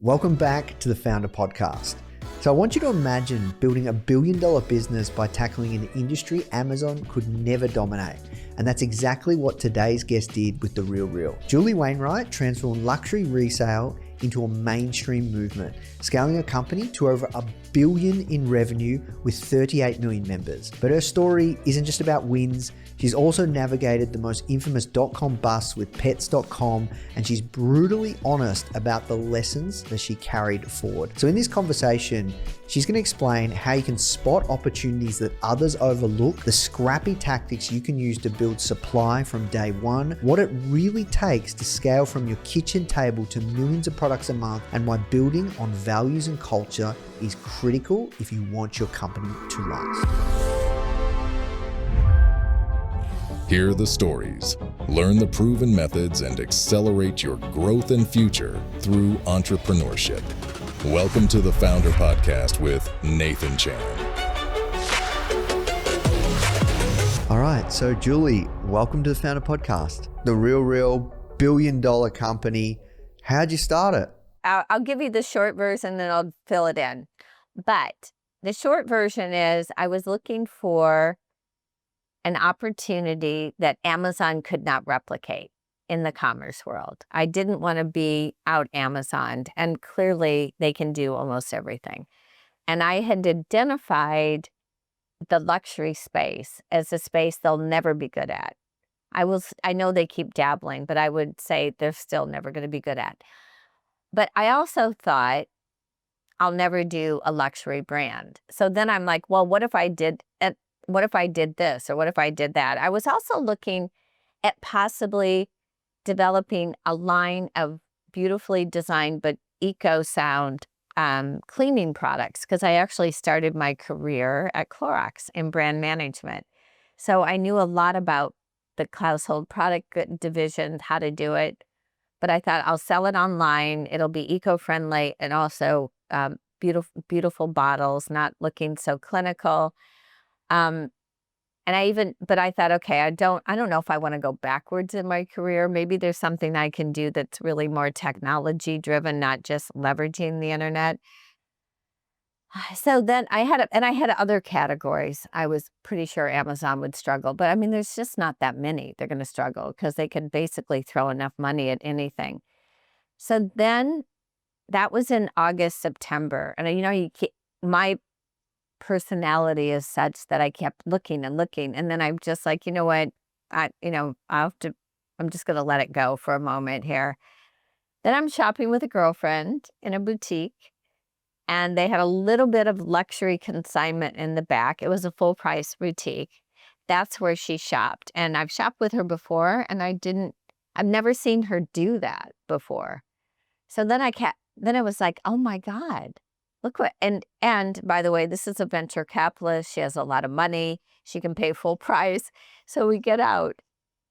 Welcome back to the Foundr Podcast. So I want you to imagine building $1 billion business by tackling an industry Amazon could never dominate. And that's exactly what today's guest did with the RealReal. Julie Wainwright transformed luxury resale into a mainstream movement, scaling a company to over $1 billion in revenue with 38 million members. But her story isn't just about wins. She's also navigated the most infamous Dotcom Bust with Pets.com, and she's brutally honest about the lessons that she carried forward. So in this conversation, she's going to explain how you can spot opportunities that others overlook, the scrappy tactics you can use to build supply from day one, what it really takes to scale from your kitchen table to millions of products a month, and why building on values and culture is critical if you want your company to last. Hear the stories, learn the proven methods, and accelerate your growth and future through entrepreneurship. Welcome to the Foundr Podcast with Nathan Chan. All right, so Julie, welcome to the Foundr Podcast, the RealReal $1 billion company. How'd you start it? I'll give you the short version, then I'll fill it in. But the short version is I was looking for an opportunity that Amazon could not replicate in the commerce world. I didn't want to be out Amazoned, and clearly they can do almost everything. And I had identified the luxury space as a space they'll never be good at. I know they keep dabbling, but I would say they're still never going to be good at. But I also thought I'll never do a luxury brand. So then I'm like, well, what if I did this, or what if I did that? I was also looking at possibly developing a line of beautifully designed but eco-sound cleaning products, because I actually started my career at Clorox in brand management. So I knew a lot about the household product division, how to do it. But I thought I'll sell it online. It'll be eco-friendly and also beautiful bottles, not looking so clinical. But I thought, okay, I don't know if I want to go backwards in my career. Maybe there's something I can do that's really more technology driven, not just leveraging the internet. So then I had other categories. I was pretty sure Amazon would struggle, but I mean, there's just not that many they're going to struggle, because they can basically throw enough money at anything. So then that was in August, September. And my personality is such that I kept looking and looking. And then I'm just like, you know what, I'm just going to let it go for a moment here. Then I'm shopping with a girlfriend in a boutique, and they had a little bit of luxury consignment in the back. It was a full price boutique. That's where she shopped. And I've shopped with her before, and I've never seen her do that before. So then I was like, oh my God, look what, and by the way, this is a venture capitalist. She has a lot of money. She can pay full price. So we get out,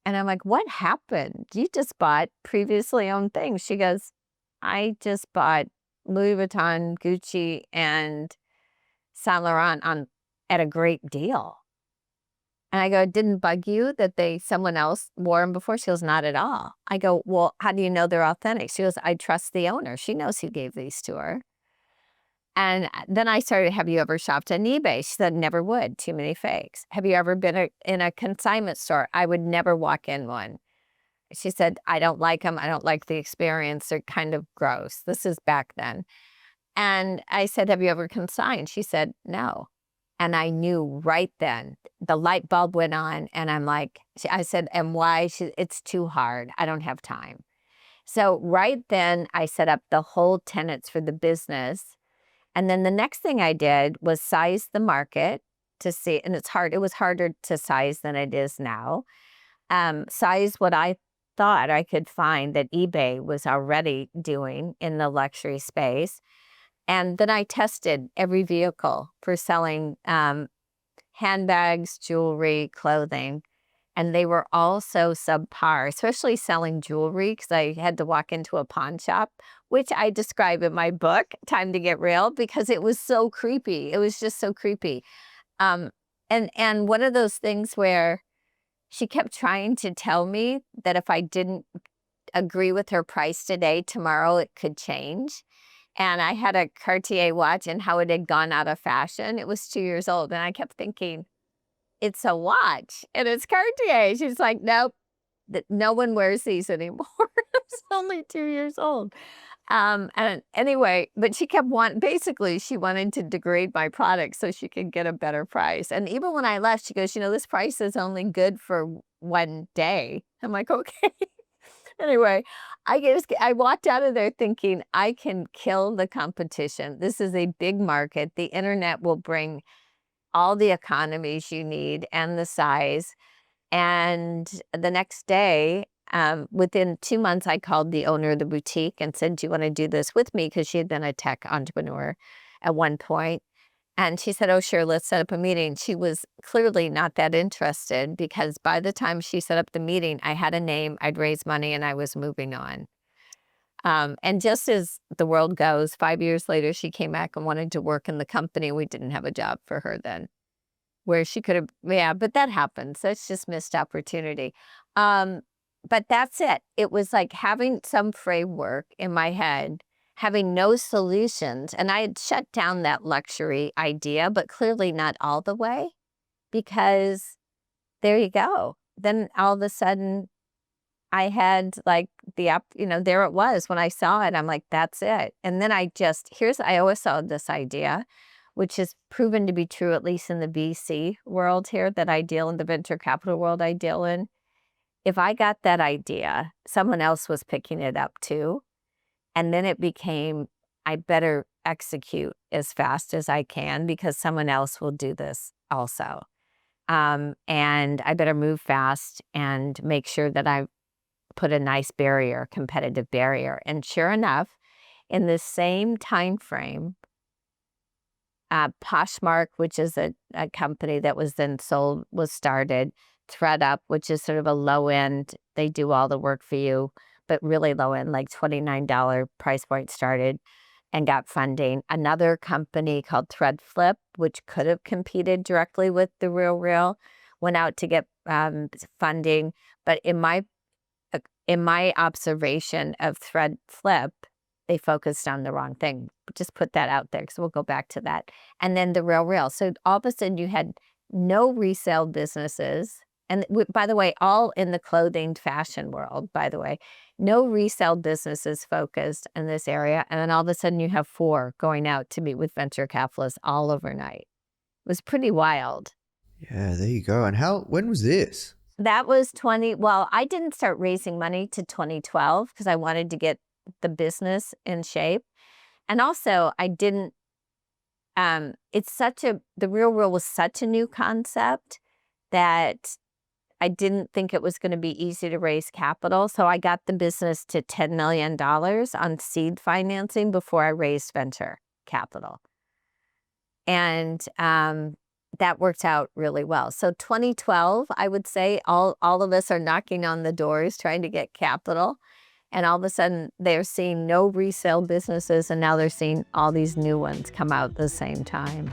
and I'm like, what happened? You just bought previously owned things. She goes, I just bought Louis Vuitton, Gucci, and Saint Laurent at a great deal. And I go, it didn't bug you that someone else wore them before? She goes, not at all. I go, well, how do you know they're authentic? She goes, I trust the owner. She knows who gave these to her. And then I started, have you ever shopped on eBay? She said, never would. Too many fakes. Have you ever been in a consignment store? I would never walk in one. She said, I don't like them. I don't like the experience. They're kind of gross. This is back then. And I said, have you ever consigned? She said, no. And I knew right then, the light bulb went on, and I'm like, I said, and why? It's too hard. I don't have time. So right then I set up the whole tenets for the business. And then the next thing I did was size the market to see, and it's hard. It was harder to size than it is now. Size what I thought I could find that eBay was already doing in the luxury space. And then I tested every vehicle for selling handbags, jewelry, clothing. And they were all so subpar, especially selling jewelry, because I had to walk into a pawn shop, which I describe in my book, Time to Get Real, because it was so creepy. It was just so creepy. And one of those things where she kept trying to tell me that if I didn't agree with her price today, tomorrow it could change. And I had a Cartier watch and how it had gone out of fashion. It was 2 years old. And I kept thinking, it's a watch and it's Cartier. She's like, nope, no one wears these anymore. It's only 2 years old. And anyway, but she kept basically she wanted to degrade my product so she could get a better price. And even when I left, she goes, this price is only good for one day. I'm like, okay. Anyway, I walked out of there thinking I can kill the competition. This is a big market. The internet will bring all the economies you need and the size. And the next day, within 2 months, I called the owner of the boutique and said, do you want to do this with me? Because she had been a tech entrepreneur at one point. And she said, oh, sure, let's set up a meeting. She was clearly not that interested because by the time she set up the meeting, I had a name, I'd raised money, and I was moving on. And just as the world goes, 5 years later, she came back and wanted to work in the company. We didn't have a job for her then, where she could have, but that happens. That's just missed opportunity. But that's it. It was like having some framework in my head, having no solutions. And I had shut down that luxury idea, but clearly not all the way, because there you go. Then all of a sudden I had like there it was. When I saw it, I'm like, that's it. And then I always saw this idea, which is proven to be true, at least in the VC world here that I deal in, the venture capital world I deal in. If I got that idea, someone else was picking it up too. And then it became, I better execute as fast as I can because someone else will do this also. And I better move fast and make sure that I put a nice barrier, competitive barrier. And sure enough, in the same time frame, Poshmark, which is a company that was then sold, was started. ThreadUp, which is sort of a low end, they do all the work for you, but really low end, like $29 price point, started and got funding. Another company called ThreadFlip, which could have competed directly with the RealReal, went out to get funding. But in my observation of ThreadFlip, they focused on the wrong thing. Just put that out there because we'll go back to that. And then the RealReal. So all of a sudden you had no resale businesses. And by the way, all in the clothing fashion world, by the way, no resale businesses focused in this area. And then all of a sudden you have 4 going out to meet with venture capitalists all overnight. It was pretty wild. Yeah, there you go. And when was this? That was I didn't start raising money to 2012 because I wanted to get the business in shape. And also I didn't, the RealReal was such a new concept that I didn't think it was going to be easy to raise capital. So I got the business to $10 million on seed financing before I raised venture capital. And that worked out really well. So 2012, I would say all of us are knocking on the doors trying to get capital. And all of a sudden they're seeing no resale businesses. And now they're seeing all these new ones come out at the same time.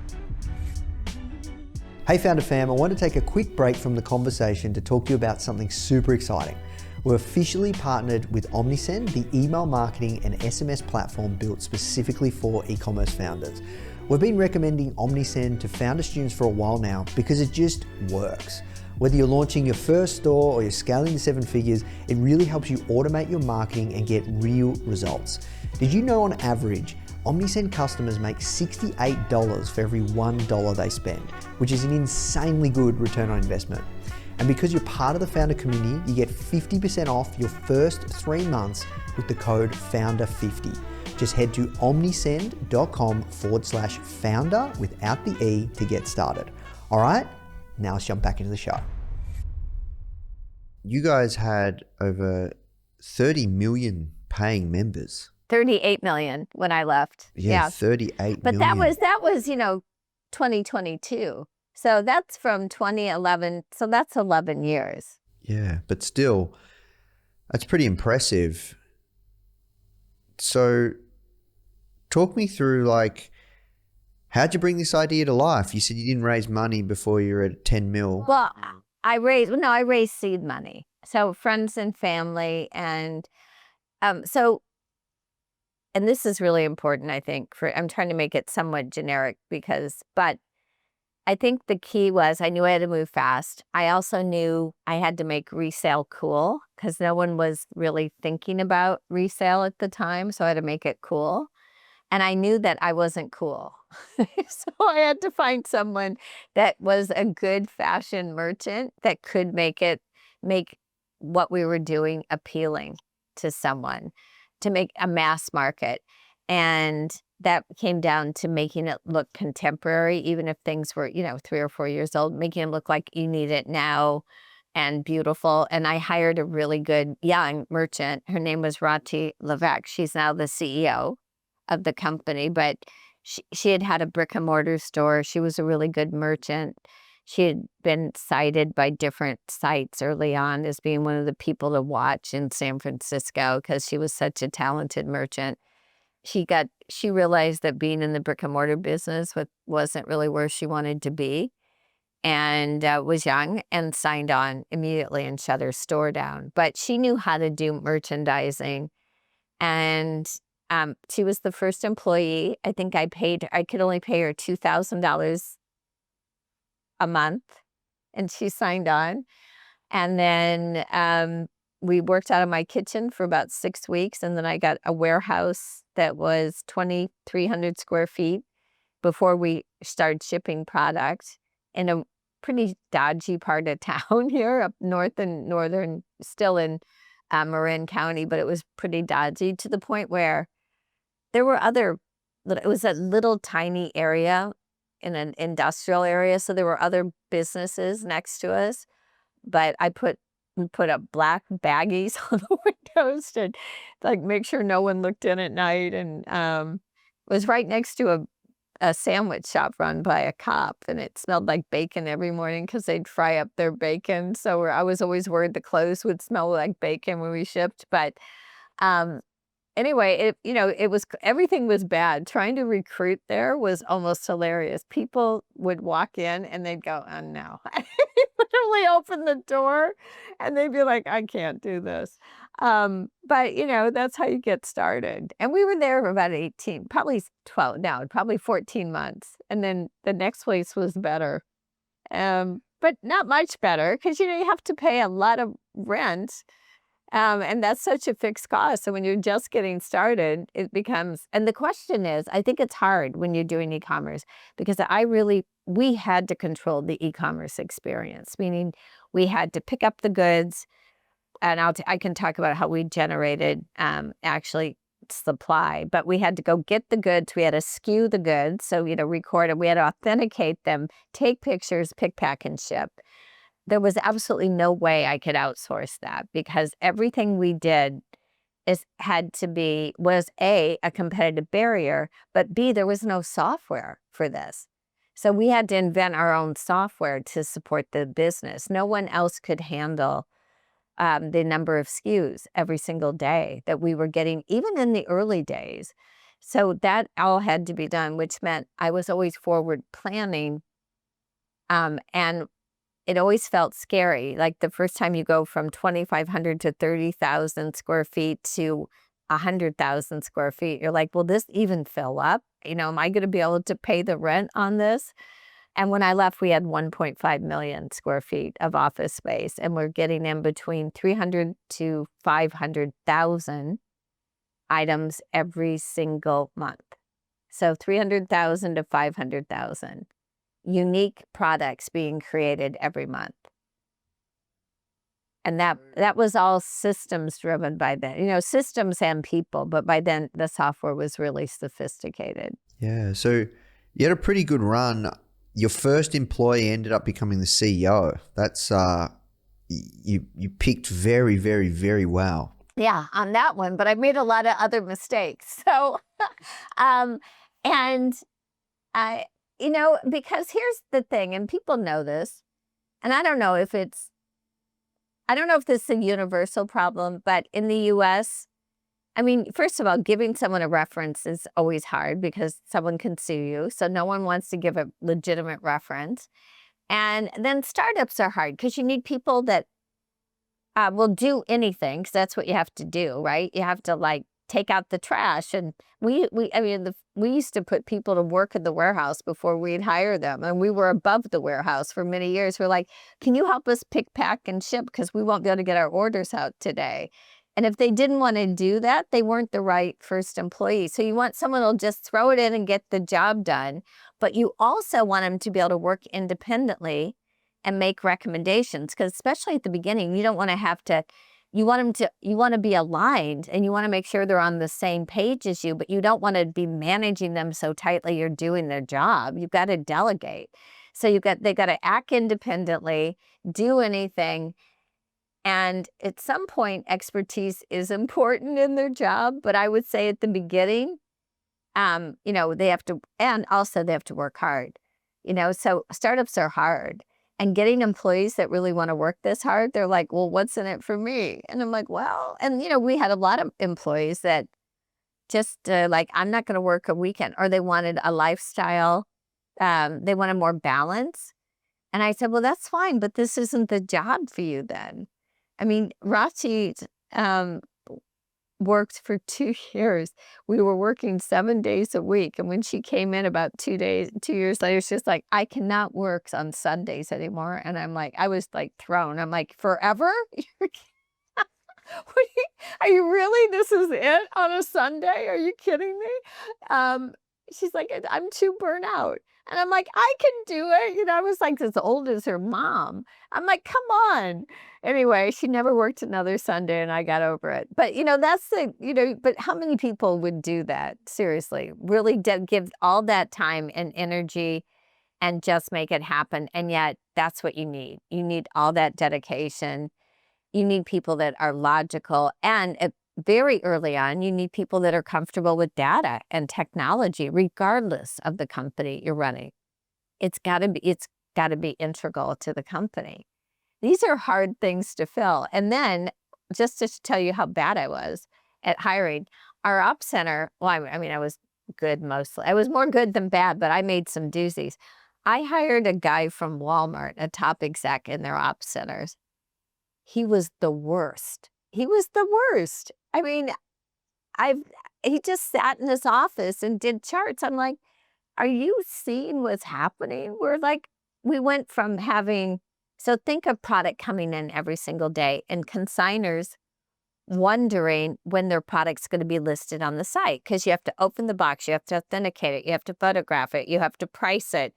Hey Foundr fam, I want to take a quick break from the conversation to talk to you about something super exciting. We're officially partnered with Omnisend, the email marketing and SMS platform built specifically for e-commerce founders. We've been recommending Omnisend to Foundr students for a while now because it just works. Whether you're launching your first store or you're scaling to 7 figures, it really helps you automate your marketing and get real results. Did you know on average, Omnisend customers make $68 for every $1 they spend, which is an insanely good return on investment. And because you're part of the Foundr community, you get 50% off your first 3 months with the code FOUNDR50. Just head to omnisend.com/founder without the E to get started. All right, now let's jump back into the show. You guys had over 30 million paying members. 38 million when I left. Yeah. 38 but million. that was 2022. So that's from 2011. So that's 11 years. Yeah, but still, that's pretty impressive. So talk me through, how'd you bring this idea to life? You said you didn't raise money before you were at 10 mil. Well, I raised seed money. So friends and family. And so and this is really important, I think, I'm trying to make it somewhat generic but I think the key was I knew I had to move fast. I also knew I had to make resale cool because no one was really thinking about resale at the time. So I had to make it cool. And I knew that I wasn't cool. So I had to find someone that was a good fashion merchant that could make what we were doing appealing to someone, to make a mass market. And that came down to making it look contemporary, even if things were, 3 or 4 years old, making it look like you need it now and beautiful. And I hired a really good young merchant. Her name was Rati Levesque. She's now the CEO of the company, but she had a brick and mortar store. She was a really good merchant. She had been cited by different sites early on as being one of the people to watch in San Francisco because she was such a talented merchant. She realized that being in the brick and mortar business wasn't really where she wanted to be, and was young and signed on immediately and shut her store down. But she knew how to do merchandising, and she was the first employee. I think I could only pay her $2,000 a month, and she signed on. And then we worked out of my kitchen for about 6 weeks, and then I got a warehouse that was 2,300 square feet before we started shipping product in a pretty dodgy part of town here up north and northern, still in Marin County, but it was pretty dodgy to the point where there were it was a little tiny area in an industrial area, so there were other businesses next to us, but we put up black baggies on the windows to make sure no one looked in at night. And it was right next to a sandwich shop run by a cop, and it smelled like bacon every morning because they'd fry up their bacon. So I was always worried the clothes would smell like bacon when we shipped. But anyway, everything was bad. Trying to recruit there was almost hilarious. People would walk in and they'd go, "Oh no." Literally open the door and they'd be like, "I can't do this." But that's how you get started. And we were there for about 18, probably 12, no, probably 14 months. And then the next place was better. But not much better because, you have to pay a lot of rent. And that's such a fixed cost. So when you're just getting started, it becomes, and the question is, I think it's hard when you're doing e-commerce because we had to control the e-commerce experience, meaning we had to pick up the goods, and I can talk about how we generated actually supply, but we had to go get the goods. We had to SKU the goods. So, record them. We had to authenticate them, take pictures, pick, pack, and ship. There was absolutely no way I could outsource that because everything we did was A, a competitive barrier, but B, there was no software for this. So we had to invent our own software to support the business. No one else could handle the number of SKUs every single day that we were getting, even in the early days. So that all had to be done, which meant I was always forward planning, and it always felt scary. Like the first time you go from 2,500 to 30,000 square feet to 100,000 square feet, you're like, will this even fill up? Am I going to be able to pay the rent on this? And when I left, we had 1.5 million square feet of office space, and we're getting in between 300 to 500,000 items every single month. So 300,000 to 500,000. Unique products being created every month. And that was all systems driven by then, systems and people, but by then the software was really sophisticated. Yeah. So you had a pretty good run. Your first employee ended up becoming the CEO. That's, you picked very, very, very well. Yeah, on that one, but I made a lot of other mistakes. So, because here's the thing, and people know this, and I don't know if this is a universal problem, but in the US, first of all, giving someone a reference is always hard because someone can sue you. So no one wants to give a legitimate reference. And then startups are hard because you need people that will do anything, because that's what you have to do, right? You have to take out the trash. And we used to put people to work in the warehouse before we'd hire them. And we were above the warehouse for many years. We're like, can you help us pick, pack, and ship? Because we won't be able to get our orders out today. And if they didn't want to do that, they weren't the right first employee. So you want someone who'll just throw it in and get the job done. But you also want them to be able to work independently and make recommendations. Because especially at the beginning, you don't want to have to, you want to be aligned, and you want to make sure they're on the same page as you, but you don't want to be managing them so tightly you're doing their job. You've got to delegate. So they got to act independently, do anything. And at some point, expertise is important in their job. But I would say at the beginning, they have to, and also they have to work hard. So startups are hard. And getting employees that really want to work this hard, they're like, well, what's in it for me? And I'm like, well, and we had a lot of employees that just I'm not going to work a weekend, or they wanted a lifestyle. They wanted more balance. And I said, well, that's fine, but this isn't the job for you then. I mean, Rachi worked for 2 years. We were working 7 days a week. And when she came in about 2 years later, she's like, I cannot work on Sundays anymore. And I'm like, I was like thrown. I'm like, forever? Are you really, this is it on a Sunday? Are you kidding me? She's like, I'm too burnt out. And I'm like, I can do it. I was like as old as her mom. I'm like, come on. Anyway, she never worked another Sunday, and I got over it. But, that's but how many people would do that? Seriously, really give all that time and energy and just make it happen. And yet that's what you need. You need all that dedication. You need people that are logical, and very early on, you need people that are comfortable with data and technology, regardless of the company you're running. It's got to be integral to the company. These are hard things to fill. And then, just to tell you how bad I was at hiring, our ops center, well, I was good mostly. I was more good than bad, but I made some doozies. I hired a guy from Walmart, a top exec in their ops centers. He was the worst. He I mean, he just sat in his office and did charts. I'm like, are you seeing what's happening? We went from so think of product coming in every single day, and consigners wondering when their product's going to be listed on the site, because you have to open the box, you have to authenticate it, you have to photograph it, you have to price it,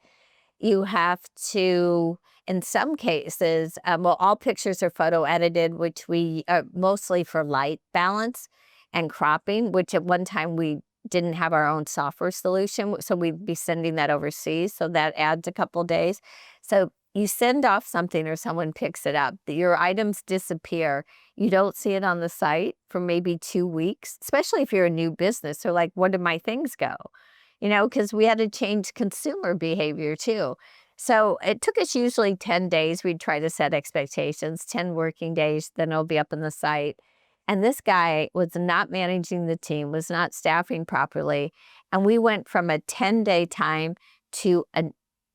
you have to, in some cases, all pictures are photo edited, which we mostly for light balance and cropping, which at one time we didn't have our own software solution, so we'd be sending that overseas, so that adds a couple days. So you send off something or someone picks it up, your items disappear. You don't see it on the site for maybe 2 weeks, especially if you're a new business. So like, where did my things go? Because we had to change consumer behavior too. So it took us usually 10 days. We'd try to set expectations, 10 working days, then it'll be up on the site. And this guy was not managing the team, was not staffing properly. And we went from a 10-day time to an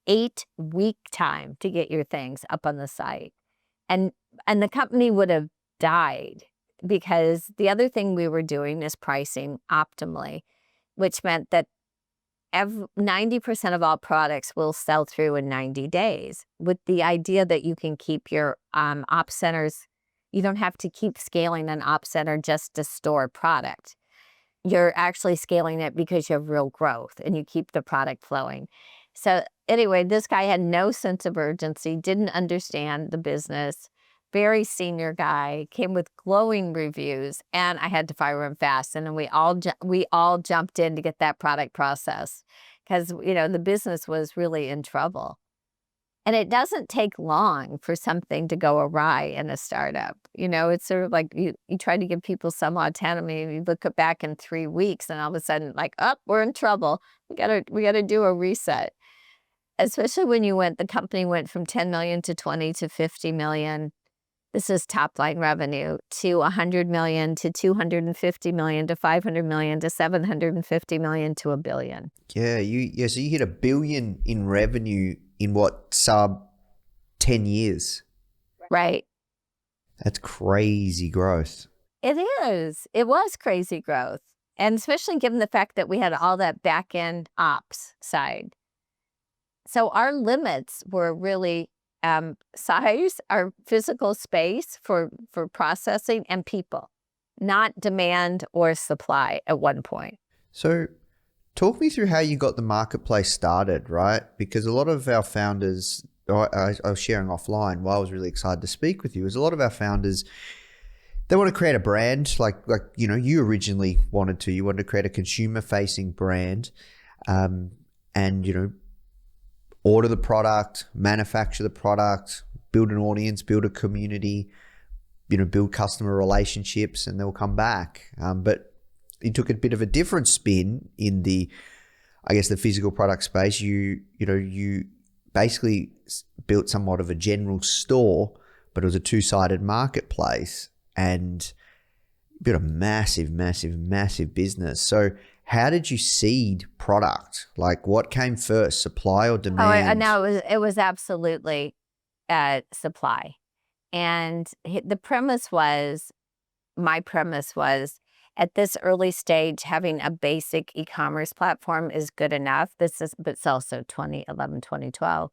8-week time to get your things up on the site. And the company would have died, because the other thing we were doing is pricing optimally, which meant that 90% of all products will sell through in 90 days, with the idea that you can keep your ops centers. You don't have to keep scaling an ops center just to store product. You're actually scaling it because you have real growth and you keep the product flowing. So anyway, this guy had no sense of urgency, didn't understand the business, very senior guy, came with glowing reviews, and I had to fire him fast. And then we all jumped in to get that product processed, because the business was really in trouble. And it doesn't take long for something to go awry in a startup. It's sort of like you try to give people some autonomy, and you look back in 3 weeks, and all of a sudden, like, we're in trouble. We gotta do a reset. Especially when the company went from 10 million to 20 to 50 million. This is top line revenue, to 100 million to 250 million to 500 million to 750 million to $1 billion. Yeah, so you hit $1 billion in revenue in what, sub 10 years? Right. That's crazy growth. It is. It was crazy growth. And especially given the fact that we had all that back end ops side. So our limits were really size, our physical space for processing, and people, not demand or supply at one point. So talk me through how you got the marketplace started, right? Because a lot of our founders, I was sharing offline why I was really excited to speak with you, is a lot of our founders, they want to create a brand like you originally wanted to. You wanted to create a consumer-facing brand and, order the product, manufacture the product, build an audience, build a community, build customer relationships, and they'll come back. But you took a bit of a different spin in the physical product space. You basically built somewhat of a general store, but it was a two-sided marketplace and built a massive, massive, massive business. So how did you seed product? Like what came first, supply or demand? No, it was absolutely supply. And my premise was at this early stage, having a basic e-commerce platform is good enough. But it's also 2011, 2012.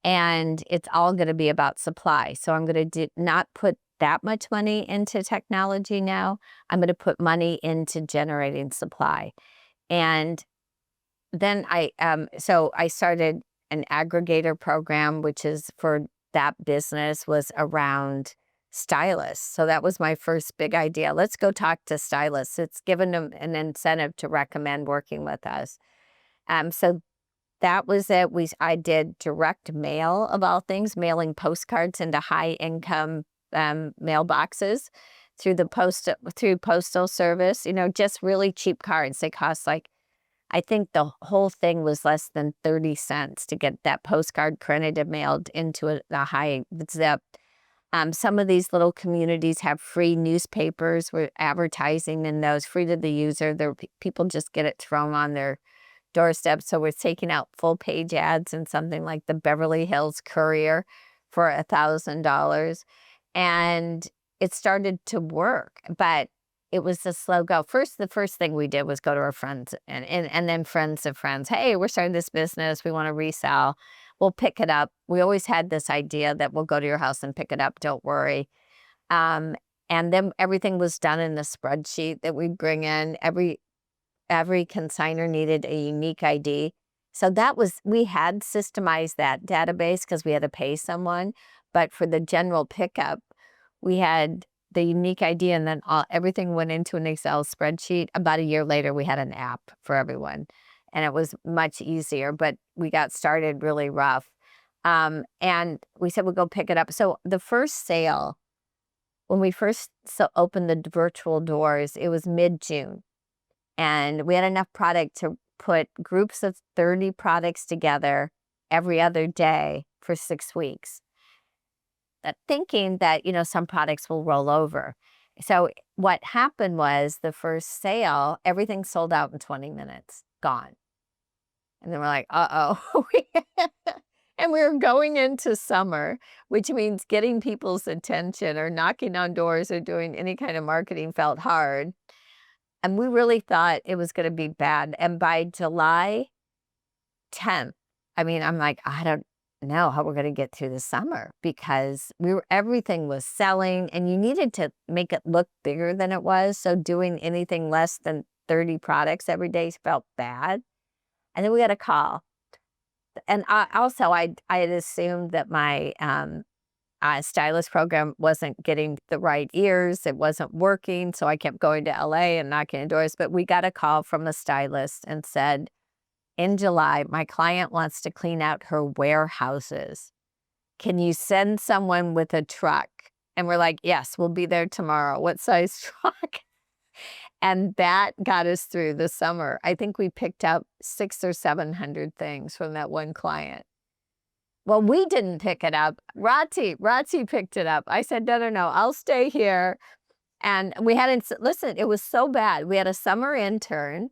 And it's all going to be about supply. So I'm going to not put that much money into technology now. I'm going to put money into generating supply. And then I started an aggregator program, which is for that business was around stylists. So that was my first big idea. Let's go talk to stylists. It's given them an incentive to recommend working with us. So that was it. I did direct mail, of all things, mailing postcards into high income mailboxes through postal service, just really cheap cards. They cost I think the whole thing was less than 30 cents to get that postcard printed and mailed into a high zip. Some of these little communities have free newspapers. We're advertising in those, free to the user. People just get it thrown on their doorstep. So we're taking out full page ads in something like the Beverly Hills Courier for $1,000. And it started to work, but it was a slow go. The first thing we did was go to our friends and then friends of friends. Hey, we're starting this business. We want to resell. We'll pick it up. We always had this idea that we'll go to your house and pick it up. Don't worry. And then everything was done in a spreadsheet that we'd bring in. Every consignor needed a unique ID. So we had systemized that database because we had to pay someone. But for the general pickup, we had the unique ID, and then everything went into an Excel spreadsheet. About a year later, we had an app for everyone, and it was much easier. But we got started really rough, and we said we'll go pick it up. So the first sale, when we first opened the virtual doors, it was mid-June, and we had enough product to put groups of 30 products together every other day for 6 weeks. Thinking that, some products will roll over. So what happened was the first sale, everything sold out in 20 minutes, gone. And then we're like, uh-oh. And we were going into summer, which means getting people's attention or knocking on doors or doing any kind of marketing felt hard. And we really thought it was going to be bad. And by July 10th, I'm like, I don't know how we're going to get through the summer because everything was selling and you needed to make it look bigger than it was. So doing anything less than 30 products every day felt bad. And then we got a call. And I had assumed that my stylist program wasn't getting the right ears. It wasn't working. So I kept going to LA and knocking on doors. But we got a call from a stylist and said, in July, my client wants to clean out her warehouses. Can you send someone with a truck? And we're like, yes, we'll be there tomorrow. What size truck? And that got us through the summer. I think we picked up 600 or 700 things from that one client. Well, we didn't pick it up. Rati picked it up. I said, no, I'll stay here. And listen, it was so bad. We had a summer intern.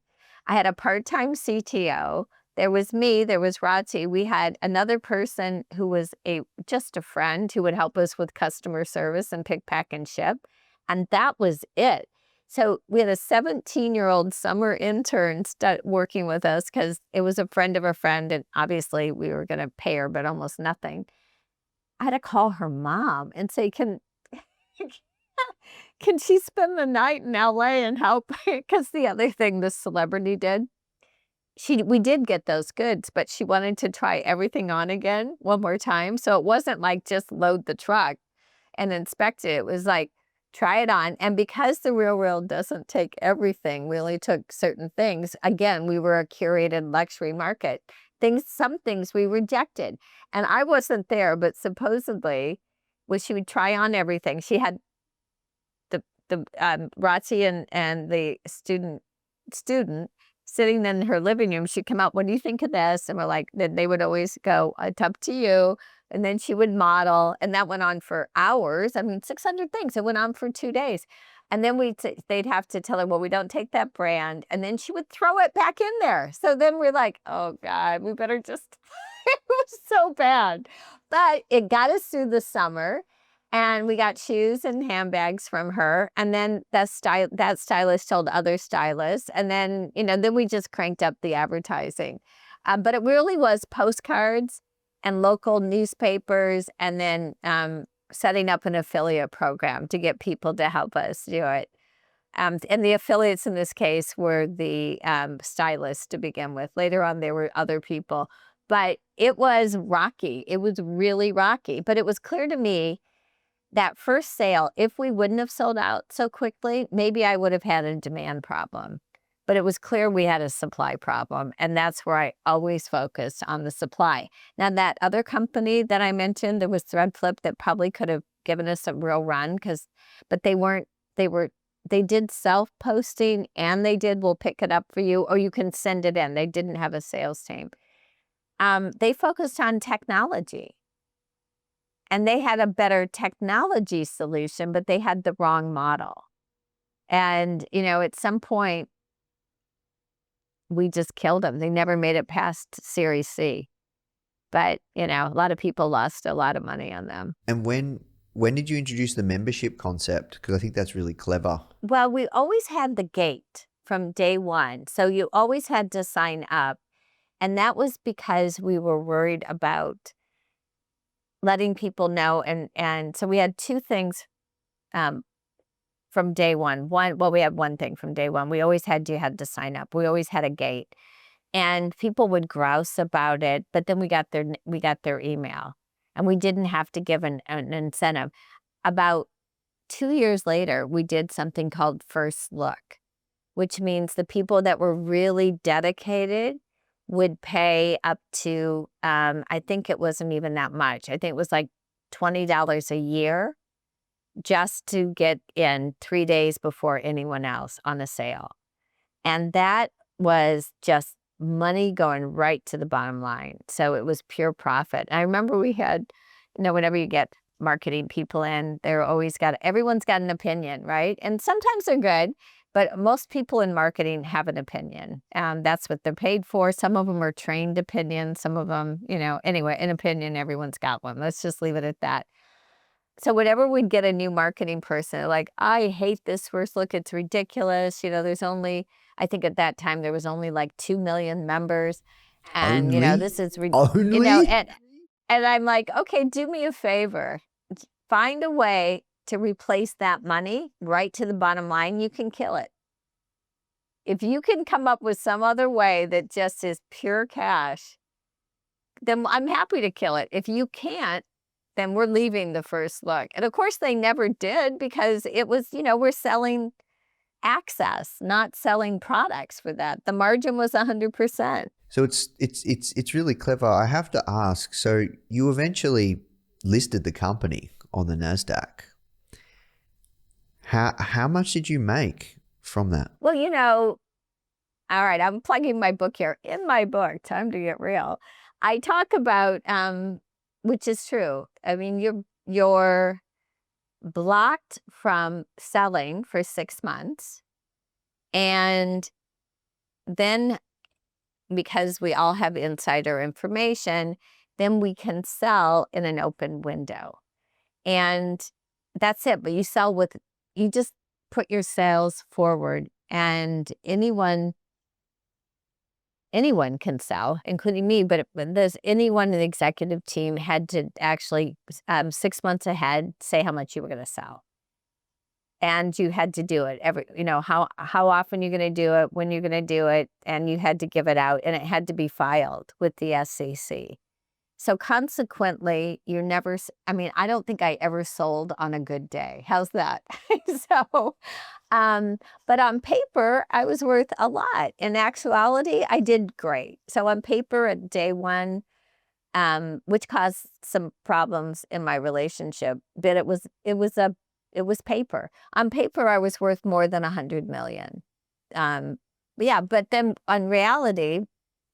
I had a part-time CTO. There was me, there was Rati. We had another person who was just a friend who would help us with customer service and pick, pack, and ship. And that was it. So we had a 17-year-old summer intern working with us because it was a friend of a friend. And obviously we were going to pay her, but almost nothing. I had to call her mom and say, can she spend the night in LA and help? Because the other thing this celebrity did, we did get those goods, but she wanted to try everything on again one more time. So it wasn't like just load the truck and inspect it. It was like, try it on. And because the RealReal doesn't take everything, we only took certain things. Again, we were a curated luxury market. Some things we rejected. And I wasn't there, but supposedly she would try on everything. She had the Razzi and the student sitting in her living room. She'd come out, what do you think of this? And we're like, then they would always go, it's up to you. And then she would model, and that went on for hours. I mean, 600 things. It went on for 2 days. And then they'd have to tell her, well, we don't take that brand. And then she would throw it back in there. So then we're like, oh God, we better just, it was so bad. But it got us through the summer. And we got shoes and handbags from her. And then that stylist told other stylists. And then, then we just cranked up the advertising. But it really was postcards and local newspapers, and then setting up an affiliate program to get people to help us do it. And the affiliates in this case were the stylists to begin with. Later on, there were other people. But it was rocky. It was really rocky. But it was clear to me that first sale, if we wouldn't have sold out so quickly, maybe I would have had a demand problem. But it was clear we had a supply problem. And that's where I always focused, on the supply. Now, that other company that I mentioned, there was Threadflip, that probably could have given us a real run, but they did self-posting, and they did, we'll pick it up for you, or you can send it in. They didn't have a sales team. They focused on technology. And they had a better technology solution, but they had the wrong model. And, at some point, we just killed them. They never made it past Series C. But, a lot of people lost a lot of money on them. And when did you introduce the membership concept? Because I think that's really clever. Well, we always had the gate from day one. So you always had to sign up. And that was because we were worried about letting people know. And so we had two things from day one. We had one thing from day one. We always had to sign up. We always had a gate. And people would grouse about it, but then we got their email, and we didn't have to give an incentive. About 2 years later, we did something called First Look, which means the people that were really dedicated would pay up to, I think it wasn't even that much. I think it was like $20 a year just to get in 3 days before anyone else on a sale. And that was just money going right to the bottom line. So it was pure profit. And I remember we had, whenever you get marketing people in, everyone's got an opinion, right? And sometimes they're good. But most people in marketing have an opinion. That's what they're paid for. Some of them are trained opinions. Some of them, anyway, an opinion, everyone's got one. Let's just leave it at that. So whenever we'd get a new marketing person, like, I hate this First Look. It's ridiculous. There's only, I think at that time, there was only like 2 million members. And, this is, and I'm like, okay, do me a favor. Find a way to replace that money right to the bottom line. You can kill it. If you can come up with some other way that just is pure cash, then I'm happy to kill it. If you can't, then we're leaving the First Look. And of course they never did, because it was, we're selling access, not selling products for that. The margin was 100%. So it's really clever. I have to ask, so you eventually listed the company on the Nasdaq. How much did you make from that? Well, all right, I'm plugging my book here. In my book, Time to Get Real, I talk about, which is true. I mean, you're blocked from selling for 6 months. And then, because we all have insider information, then we can sell in an open window. And that's it. But you sell with you just put your sales forward, and anyone can sell, including me, but anyone in the executive team had to actually 6 months ahead say how much you were going to sell. And you had to do it how often you're going to do it, when you're going to do it, and you had to give it out, and it had to be filed with the SEC. So consequently, I don't think I ever sold on a good day. How's that? So, but on paper, I was worth a lot. In actuality, I did great. So on paper at day one, which caused some problems in my relationship, but it was paper. On paper, I was worth more than 100 million. But then on reality,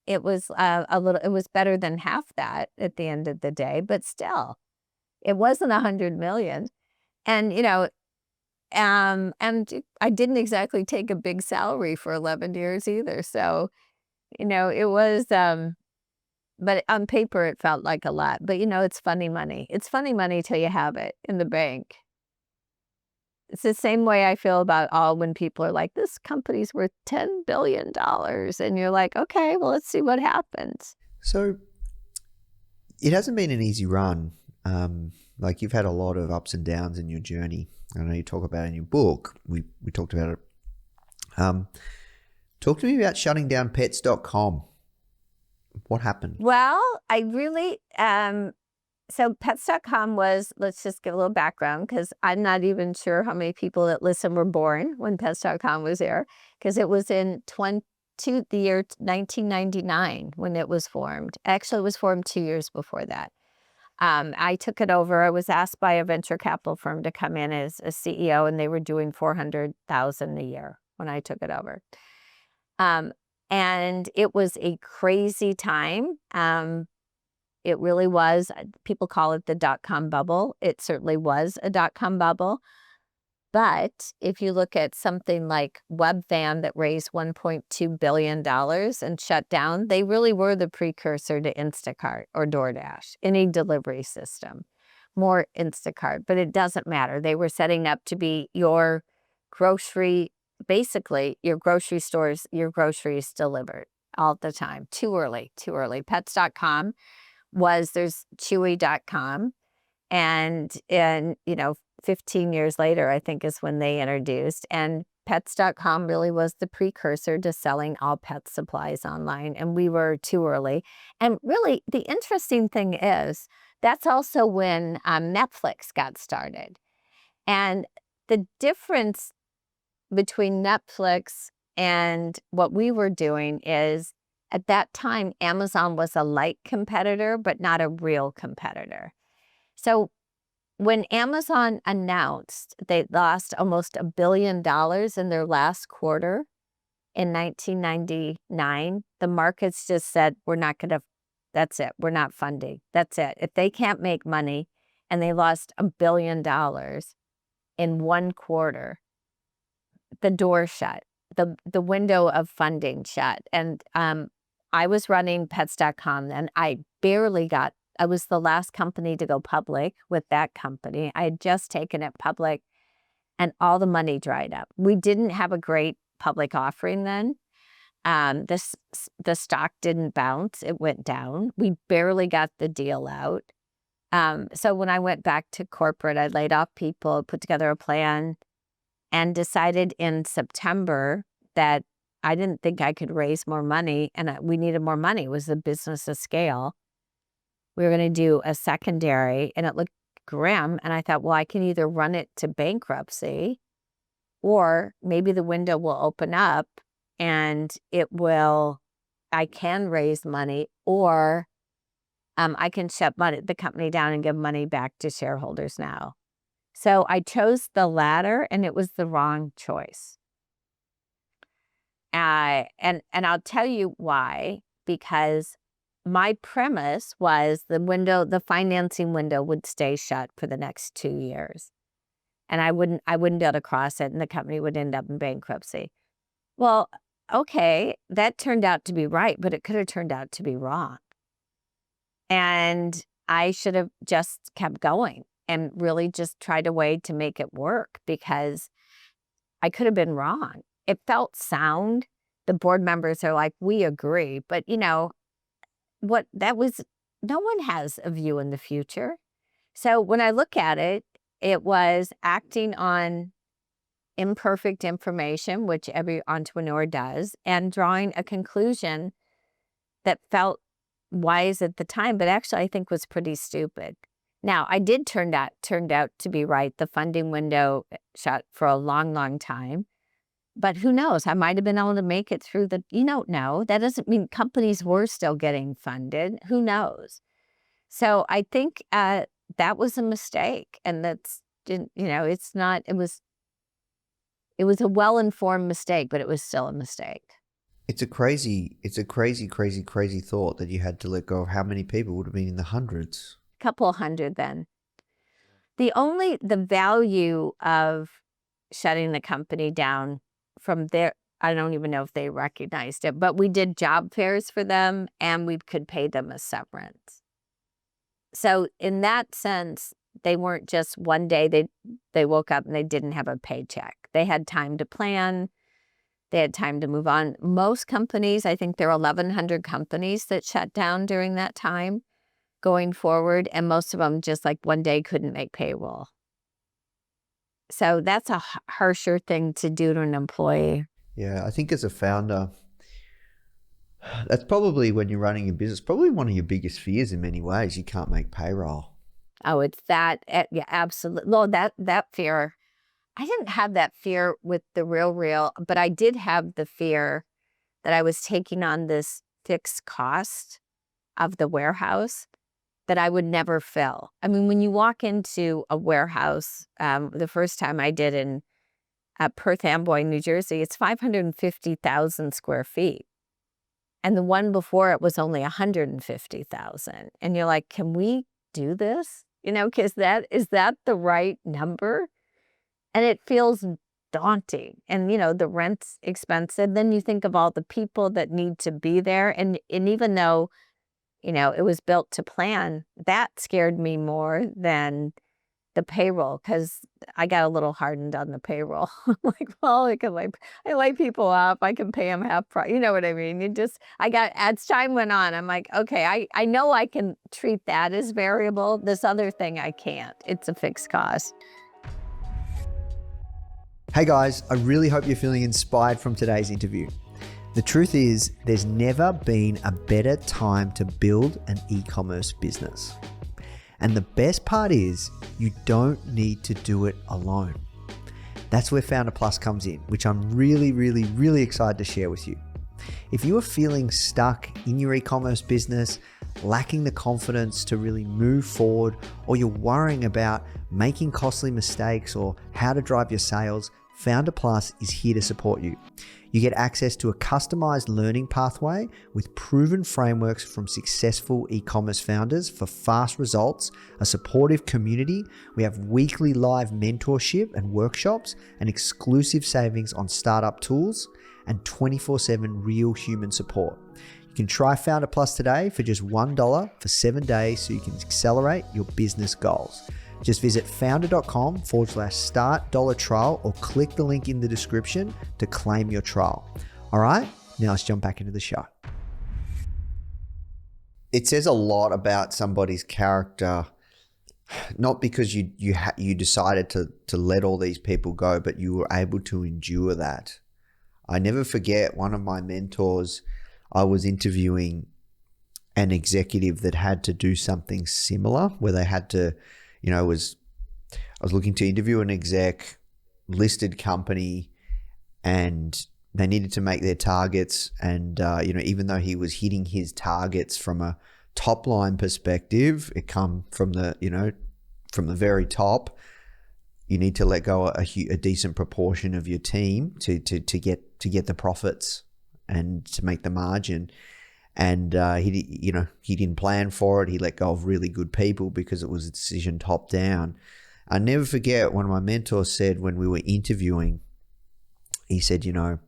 it was it was better than half that at the end of the day, but still, it wasn't 100 million. And, and I didn't exactly take a big salary for 11 years either. So, it was, but on paper, it felt like a lot. But, it's funny money. It's funny money till you have it in the bank. It's the same way I feel about when people are like, this company's worth $10 billion. And you're like, okay, well, let's see what happens. So it hasn't been an easy run. Like, you've had a lot of ups and downs in your journey. I know you talk about it in your book. We talked about it. Talk to me about shutting down pets.com. What happened? Well, I really, so pets.com was, let's just give a little background, because I'm not even sure how many people that listen were born when pets.com was there, because it was in the year 1999 when it was formed. Actually, it was formed 2 years before that. I took it over. I was asked by a venture capital firm to come in as a CEO, and they were doing $400,000 a year when I took it over. And it was a crazy time. It really was. People call it the dot-com bubble. It certainly was a dot-com bubble. But if you look at something like Webvan that raised $1.2 billion and shut down, they really were the precursor to Instacart or DoorDash, any delivery system. More Instacart, but it doesn't matter. They were setting up to be your grocery, basically your grocery stores, your groceries delivered all the time. Too early. Pets.com there's Chewy.com. And 15 years later, I think, is when they introduced. And Pets.com really was the precursor to selling all pet supplies online. And we were too early. And really, the interesting thing is, that's also when Netflix got started. And the difference between Netflix and what we were doing is, at that time, Amazon was a light competitor, but not a real competitor. So when Amazon announced they lost almost $1 billion in their last quarter in 1999, the markets just said, that's it. We're not funding. That's it. If they can't make money, and they lost $1 billion in one quarter, the door shut, the window of funding shut. And I was running Pets.com, and I was the last company to go public with that company. I had just taken it public, and all the money dried up. We didn't have a great public offering then. The stock didn't bounce. It went down. We barely got the deal out. So when I went back to corporate, I laid off people, put together a plan, and decided in September that I didn't think I could raise more money, and we needed more money. It was a business of scale. We were going to do a secondary, and it looked grim. And I thought, well, I can either run it to bankruptcy, or maybe the window will open up and I can raise money, or I can shut the company down and give money back to shareholders now. So I chose the latter, and it was the wrong choice. And I'll tell you why, because my premise was the financing window would stay shut for the next 2 years, and I wouldn't be able to cross it, and the company would end up in bankruptcy. Well, okay, that turned out to be right, but it could have turned out to be wrong. And I should have just kept going and really just tried a way to make it work, because I could have been wrong. It felt sound. The board members are like, we agree. But no one has a view in the future. So when I look at it, it was acting on imperfect information, which every entrepreneur does, and drawing a conclusion that felt wise at the time, but actually I think was pretty stupid. Now, I did turned out to be right. The funding window shut for a long, long time. But who knows? I might have been able to make it through you don't know. That doesn't mean companies were still getting funded. Who knows? So I think that was a mistake. And it's not, it was a well-informed mistake, but it was still a mistake. It's a crazy thought that you had to let go of. How many people? Would have been in the hundreds. A couple hundred then. The value of shutting the company down from there, I don't even know if they recognized it, but we did job fairs for them and we could pay them a severance. So in that sense, they weren't just one day they woke up and they didn't have a paycheck. They had time to plan. They had time to move on. Most companies, I think there are 1,100 companies that shut down during that time going forward. And most of them just like one day couldn't make payroll. So that's a harsher thing to do to an employee. Yeah, I think as a founder, that's probably when you're running your business, probably one of your biggest fears in many ways. You can't make payroll. Oh, it's that. Yeah, absolutely. Well, that fear, I didn't have that fear with the RealReal, but I did have the fear that I was taking on this fixed cost of the warehouse that I would never fill. I mean, when you walk into a warehouse, the first time I did at Perth Amboy, New Jersey, it's 550,000 square feet. And the one before it was only 150,000. And you're like, can we do this? Because is that the right number? And it feels daunting. And, the rent's expensive. Then you think of all the people that need to be there. And even though, it was built to plan, that scared me more than the payroll, because I got a little hardened on the payroll. I'm like, well, I lay people off. I can pay them half price. You know what I mean? As time went on, I'm like, okay, I know I can treat that as variable. This other thing, I can't. It's a fixed cost. Hey guys, I really hope you're feeling inspired from today's interview. The truth is, there's never been a better time to build an e-commerce business. And the best part is, you don't need to do it alone. That's where Foundr Plus comes in, which I'm really, really, really excited to share with you. If you are feeling stuck in your e-commerce business, lacking the confidence to really move forward, or you're worrying about making costly mistakes or how to drive your sales, Foundr Plus is here to support you. You get access to a customized learning pathway with proven frameworks from successful e-commerce founders for fast results, a supportive community. We have weekly live mentorship and workshops, and exclusive savings on startup tools, and 24/7 real human support. You can try Foundr Plus today for just $1 for 7 days so you can accelerate your business goals. Just visit foundr.com/start $trial or click the link in the description to claim your trial. All right, now let's jump back into the show. It says a lot about somebody's character, not because you decided to let all these people go, but you were able to endure that. I never forget one of my mentors, I was interviewing an executive that had to do something similar where they had to, I was looking to interview an exec, listed company, and they needed to make their targets. And, even though he was hitting his targets from a top line perspective, it come from the very top, you need to let go a decent proportion of your team to get the profits and to make the margin. And he didn't plan for it. He let go of really good people because it was a decision top down. I never forget, one of my mentors said when we were interviewing, he said, I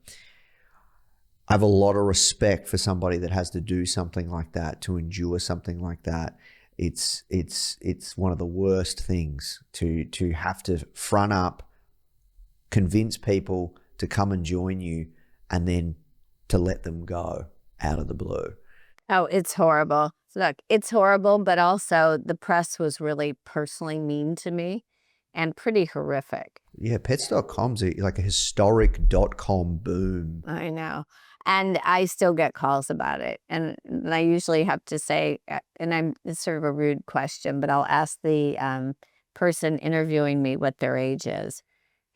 have a lot of respect for somebody that has to do something like that, to endure something like that. It's one of the worst things to have to front up convince people to come and join you and then to let them go out of the blue? Oh, it's horrible. Look, it's horrible, but also the press was really personally mean to me and pretty horrific. Yeah, pets.com's like a historic .com boom. I know. And I still get calls about it. And I usually have to say, it's sort of a rude question, but I'll ask the person interviewing me what their age is.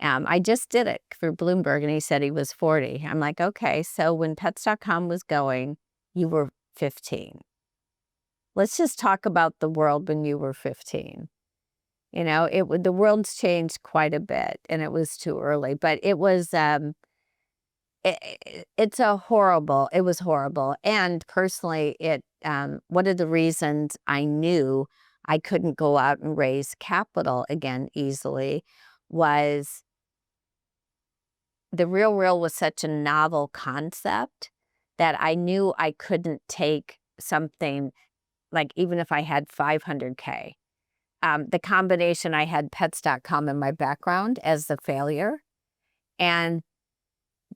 I just did it for Bloomberg and he said he was 40. I'm like, okay, so when pets.com was going, you were 15. Let's just talk about the world when you were 15. You know, the world's changed quite a bit and it was too early, but it was, it was horrible. And personally, one of the reasons I knew I couldn't go out and raise capital again easily was the RealReal was such a novel concept that I knew I couldn't take something like, even if I had 500K. The combination, I had pets.com in my background as the failure. And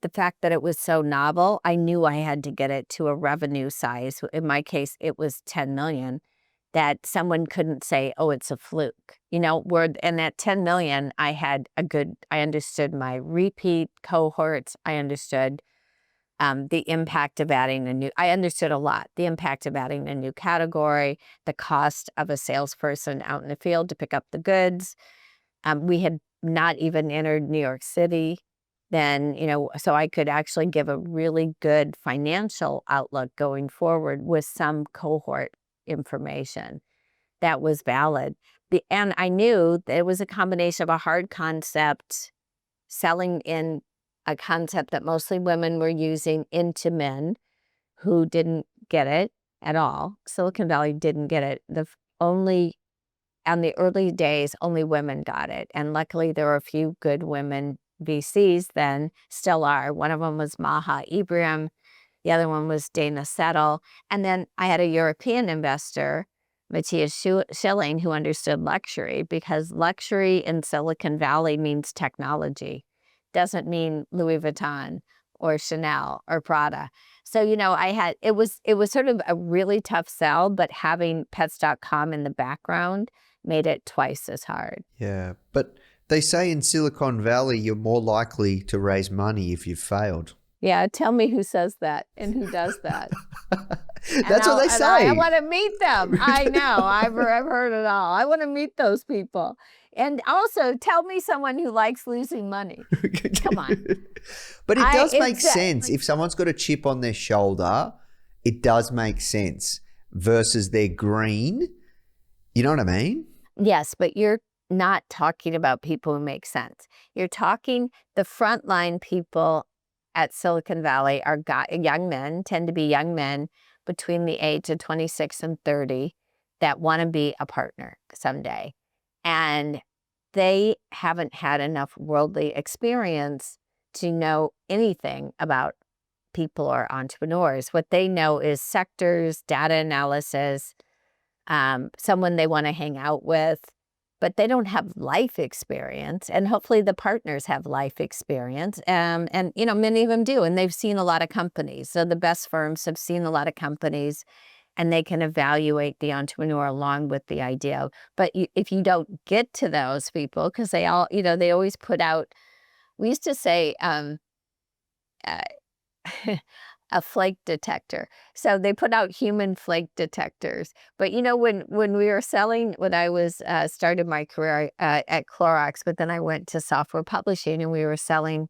the fact that it was so novel, I knew I had to get it to a revenue size. In my case, it was 10 million, that someone couldn't say, oh, it's a fluke. You know, and at 10 million, I understood my repeat cohorts. I understood the impact of adding I understood a lot, the impact of adding a new category, the cost of a salesperson out in the field to pick up the goods. We had not even entered New York City then, you know, so I could actually give a really good financial outlook going forward with some cohort information that was valid. And I knew that it was a combination of a hard concept, selling in a concept that mostly women were using into men who didn't get it at all. Silicon Valley didn't get it. On the early days, only women got it. And luckily, there were a few good women VCs then, still are. One of them was Maha Ibrahim. The other one was Dana Settle. And then I had a European investor, Matthias Schilling, who understood luxury, because luxury in Silicon Valley means technology. Doesn't mean Louis Vuitton or Chanel or Prada. So, you know, it was sort of a really tough sell, but having pets.com in the background made it twice as hard. Yeah, but they say in Silicon Valley, you're more likely to raise money if you've failed. Yeah, tell me who says that and who does that. That's what they say. I want to meet them. I know. I've heard it all. I want to meet those people. And also, tell me someone who likes losing money. Come on. But it does make sense. If someone's got a chip on their shoulder, it does make sense versus they're green. You know what I mean? Yes, but you're not talking about people who make sense. You're talking the frontline people at Silicon Valley are young men, tend to be young men between the age of 26 and 30 that want to be a partner someday. And they haven't had enough worldly experience to know anything about people or entrepreneurs. What they know is sectors, data analysis, someone they want to hang out with, but they don't have life experience. And hopefully the partners have life experience. And you know, many of them do, and they've seen a lot of companies. So the best firms have seen a lot of companies, and they can evaluate the entrepreneur along with the idea. But if you don't get to those people, because they all, you know, they always put out, we used to say, a flake detector. So they put out human flake detectors. But you know, when we were selling, when I was started my career at Clorox, but then I went to software publishing, and we were selling,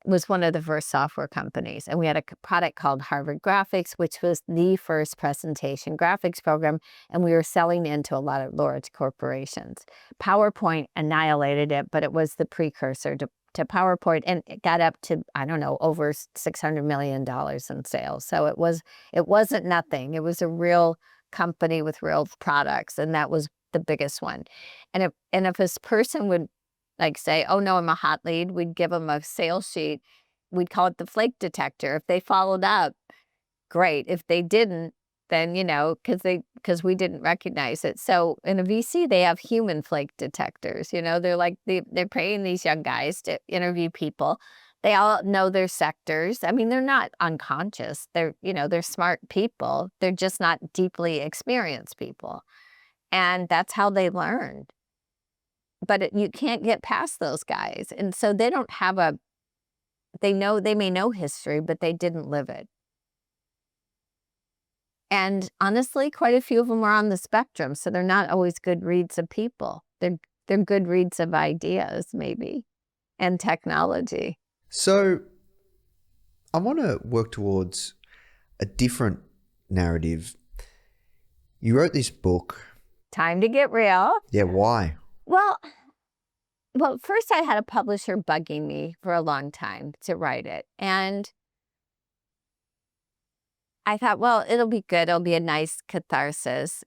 was one of the first software companies. And we had a product called Harvard Graphics, which was the first presentation graphics program. And we were selling into a lot of large corporations. PowerPoint annihilated it, but it was the precursor to PowerPoint, and it got up to, I don't know, over $600 million in sales. So it wasn't nothing. It was a real company with real products, and that was the biggest one. And if this person would like say, oh no, I'm a hot lead, we'd give them a sales sheet. We'd call it the flake detector. If they followed up, great. If they didn't, then, because we didn't recognize it. So in a VC, they have human flake detectors. They're paying these young guys to interview people. They all know their sectors. I mean, they're not unconscious. They're smart people. They're just not deeply experienced people. And that's how they learned. But you can't get past those guys. And so they don't have they may know history, but they didn't live it. And honestly, quite a few of them are on the spectrum. So they're not always good reads of people. They're good reads of ideas, maybe, and technology. So I want to work towards a different narrative. You wrote this book. Time to get real. Yeah, why? Well, first I had a publisher bugging me for a long time to write it. And I thought, well, it'll be good. It'll be a nice catharsis.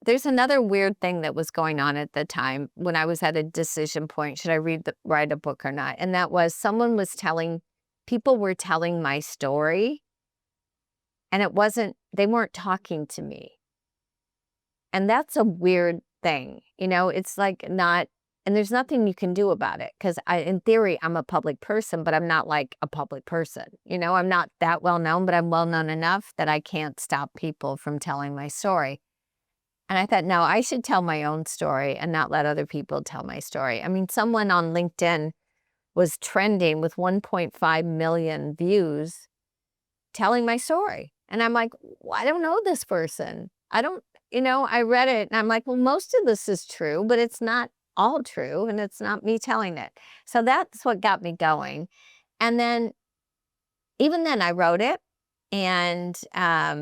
There's another weird thing that was going on at the time when I was at a decision point. Should I write a book or not? And that was people were telling my story, and they weren't talking to me. And that's a weird thing. It's like not, and there's nothing you can do about it, because in theory, I'm a public person, but I'm not like a public person. I'm not that well known, but I'm well known enough that I can't stop people from telling my story. And I thought, no, I should tell my own story and not let other people tell my story. I mean, someone on LinkedIn was trending with 1.5 million views telling my story. And I'm like, well, I don't know this person. I read it and I'm like, well, most of this is true, but it's not all true, and it's not me telling it. So that's what got me going. And then, even then, I wrote it, and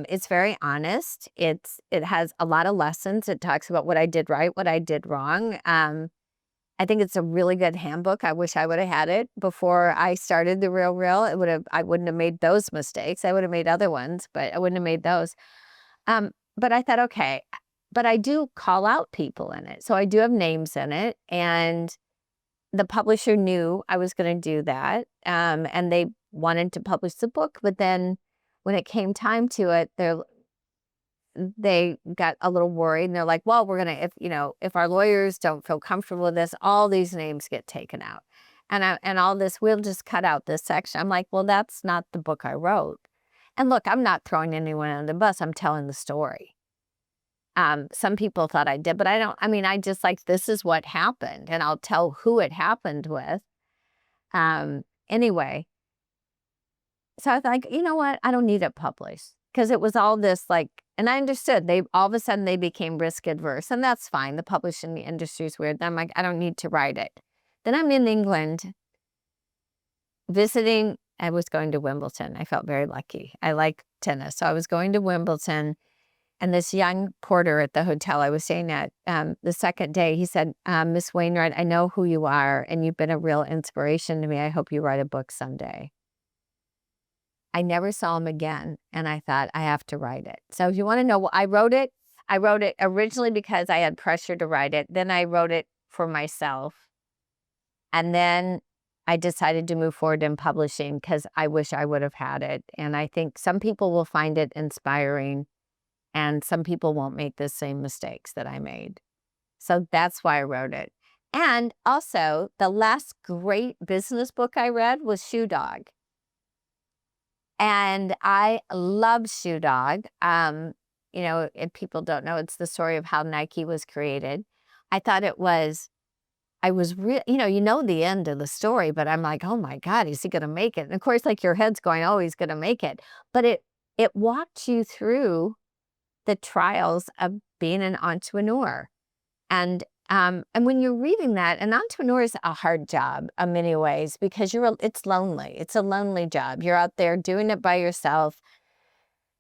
it's very honest. It has a lot of lessons. It talks about what I did right, what I did wrong. I think it's a really good handbook. I wish I would have had it before I started the RealReal. I wouldn't have made those mistakes. I would have made other ones, but I wouldn't have made those. But I thought, okay, but I do call out people in it. So I do have names in it, and the publisher knew I was going to do that. And they wanted to publish the book, but then when it came time to it, they got a little worried, and they're like, well, we're going to, if our lawyers don't feel comfortable with this, all these names get taken out. And all this, we'll just cut out this section. I'm like, well, that's not the book I wrote. And look, I'm not throwing anyone under the bus. I'm telling the story. Some people thought I did, but I don't. I mean, I just this is what happened, and I'll tell who it happened with. Anyway, so I thought, you know what? I don't need it published, because it was all this and I understood all of a sudden they became risk adverse, and that's fine. The publishing industry is weird. I'm like, I don't need to write it. Then I'm in England visiting. I was going to Wimbledon. I felt very lucky. I like tennis. So I was going to Wimbledon, and this young porter at the hotel I was staying at, the second day, he said, Miss Wainwright, I know who you are, and you've been a real inspiration to me. I hope you write a book someday. I never saw him again, and I thought, I have to write it. So if you want to know, I wrote it originally because I had pressure to write it. Then I wrote it for myself. And then I decided to move forward in publishing because I wish I would have had it. And I think some people will find it inspiring, and some people won't make the same mistakes that I made. So that's why I wrote it. And also, the last great business book I read was Shoe Dog. And I love Shoe Dog. If people don't know, it's the story of how Nike was created. I thought I was real, the end of the story, but I'm like, oh my God, is he going to make it? And of course, your head's going, oh, he's going to make it. But it walked you through the trials of being an entrepreneur. And when you're reading that, an entrepreneur is a hard job in many ways, because it's lonely. It's a lonely job. You're out there doing it by yourself.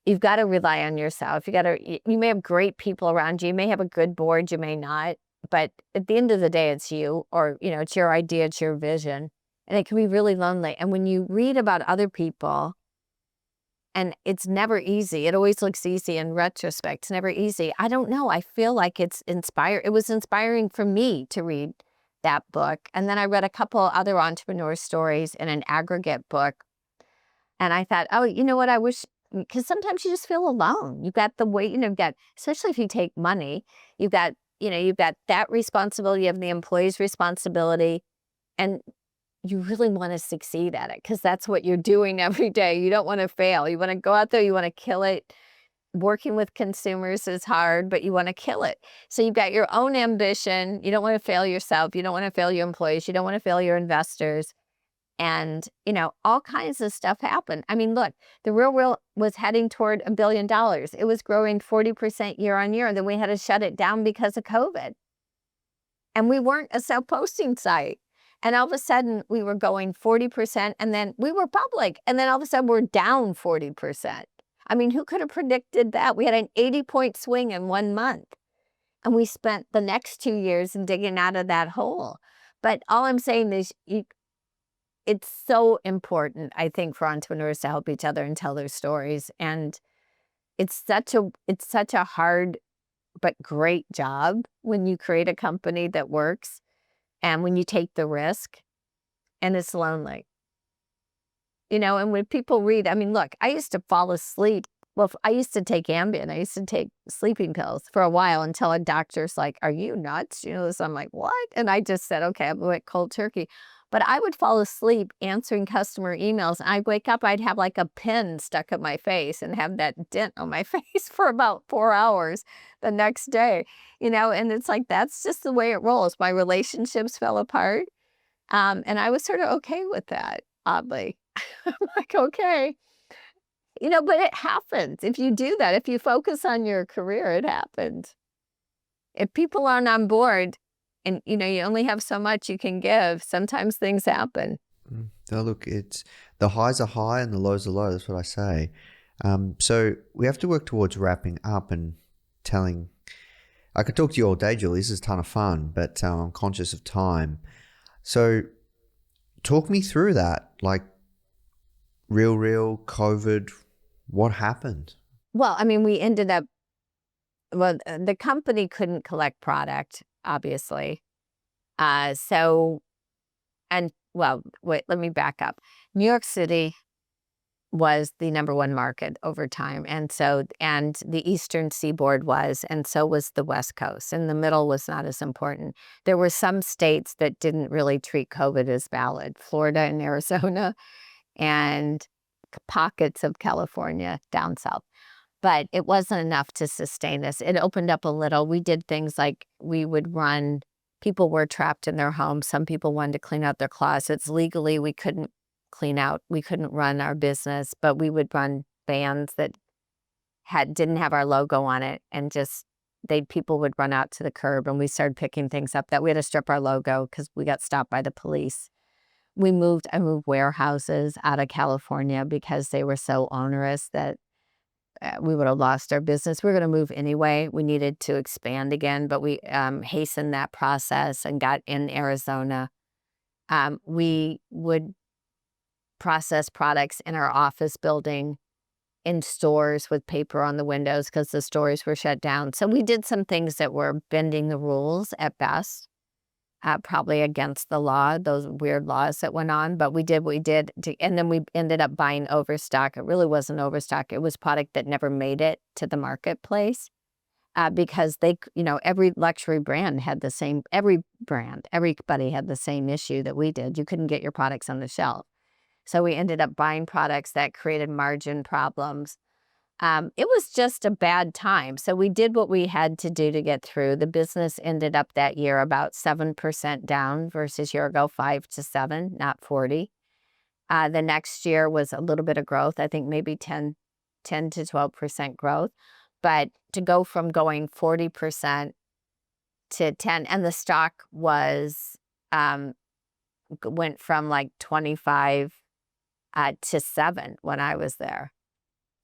You've got to rely on yourself. You may have great people around you. You may have a good board. You may not. But at the end of the day, it's you, or, it's your idea, it's your vision. And it can be really lonely. And when you read about other people, and it's never easy. It always looks easy in retrospect. It's never easy. I don't know. I feel like it was inspiring for me to read that book. And then I read a couple other entrepreneur stories in an aggregate book. And I thought, oh, you know what? I wish because sometimes you just feel alone. You've got the weight, you've got, especially if you take money, you've got that responsibility, you have the employee's responsibility, and you really want to succeed at it because that's what you're doing every day. You don't want to fail. You want to go out there, you want to kill it. Working with consumers is hard, but you want to kill it. So you've got your own ambition. You don't want to fail yourself. You don't want to fail your employees. You don't want to fail your investors. And, all kinds of stuff happened. I mean, look, the RealReal was heading toward $1 billion. It was growing 40% year on year. And then we had to shut it down because of COVID. And we weren't a self-posting site. And all of a sudden we were going 40%, and then we were public. And then all of a sudden we're down 40%. I mean, who could have predicted that? We had an 80-point swing in 1 month. And we spent the next 2 years in digging out of that hole. But all I'm saying is it's so important, I think, for entrepreneurs to help each other and tell their stories. And it's such a hard but great job when you create a company that works and when you take the risk, and it's lonely. And when people read, I mean, look, I used to fall asleep. Well, I used to take Ambien. I used to take sleeping pills for a while until a doctor's like, "Are you nuts?" So I'm like, "What?" And I just said, "Okay, I went cold turkey." But I would fall asleep answering customer emails. And I'd wake up, I'd have like a pin stuck in my face and have that dent on my face for about 4 hours the next day. And it's like, that's just the way it rolls. My relationships fell apart. And I was sort of okay with that, oddly. I'm like, okay. But it happens. If you do that, if you focus on your career, it happens. If people aren't on board and, you only have so much you can give, sometimes things happen. No, look, it's the highs are high and the lows are low. That's what I say. So we have to work towards wrapping up and telling. I could talk to you all day, Julie. This is a ton of fun, but I'm conscious of time. So talk me through that, like RealReal, COVID, what happened? Well, I mean, the company couldn't collect product, obviously. Wait, let me back up. New York City was the number one market over time. And the Eastern Seaboard was, and so was the West Coast. And the middle was not as important. There were some states that didn't really treat COVID as valid, Florida and Arizona, and pockets of California down south. But it wasn't enough to sustain us. It opened up a little. We did things like people were trapped in their homes. Some people wanted to clean out their closets. Legally, we couldn't run our business, but we would run vans that didn't have our logo on it, and people would run out to the curb, and we started picking things up that we had to strip our logo because we got stopped by the police. I moved warehouses out of California because they were so onerous that we would have lost our business. We were going to move anyway. We needed to expand again, but we hastened that process and got in Arizona. We would process products in our office building, in stores with paper on the windows because the stores were shut down. So we did some things that were bending the rules at best. Probably against the law, those weird laws that went on, but we did what we did. And then we ended up buying overstock. It really wasn't overstock. It was product that never made it to the marketplace because every luxury brand had everybody had the same issue that we did. You couldn't get your products on the shelf. So we ended up buying products that created margin problems. It was just a bad time. So we did what we had to do to get through. The business ended up that year about 7% down versus year ago, 5 to 7, not 40. The next year was a little bit of growth. I think maybe 10 to 12% growth. But to go from going 40% to 10, and the stock went from like 25 to 7 when I was there.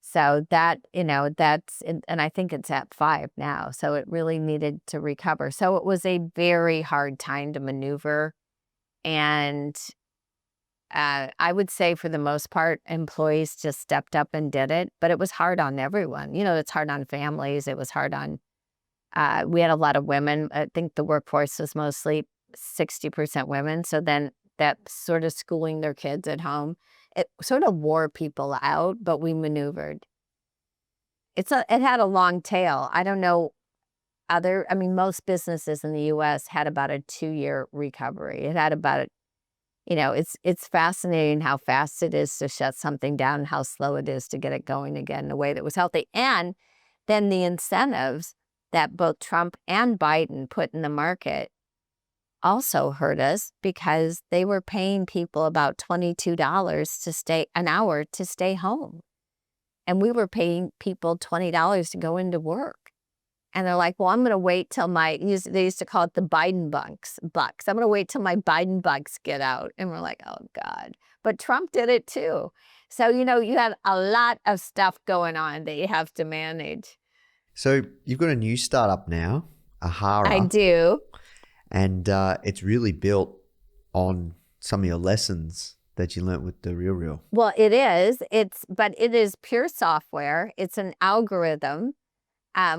So and I think it's at 5 now. So it really needed to recover. So it was a very hard time to maneuver. And I would say for the most part, employees just stepped up and did it. But it was hard on everyone. It's hard on families. It was hard on, we had a lot of women. I think the workforce was mostly 60% women. So then that sort of schooling their kids at home, it sort of wore people out, but we maneuvered. it had a long tail. I don't know most businesses in the US had about a 2-year recovery. It had about, it's fascinating how fast it is to shut something down and how slow it is to get it going again in a way that was healthy. And then the incentives that both Trump and Biden put in the market also hurt us because they were paying people about $22 to stay an hour to stay home. And we were paying people $20 to go into work. And they're like, well, I'm going to wait till they used to call it the Biden bucks. I'm going to wait till my Biden bucks get out. And we're like, oh God. But Trump did it too. So, you have a lot of stuff going on that you have to manage. So you've got a new startup now, Ahara. I do. And it's really built on some of your lessons that you learned with the RealReal. Well, it is. But it is pure software. It's an algorithm.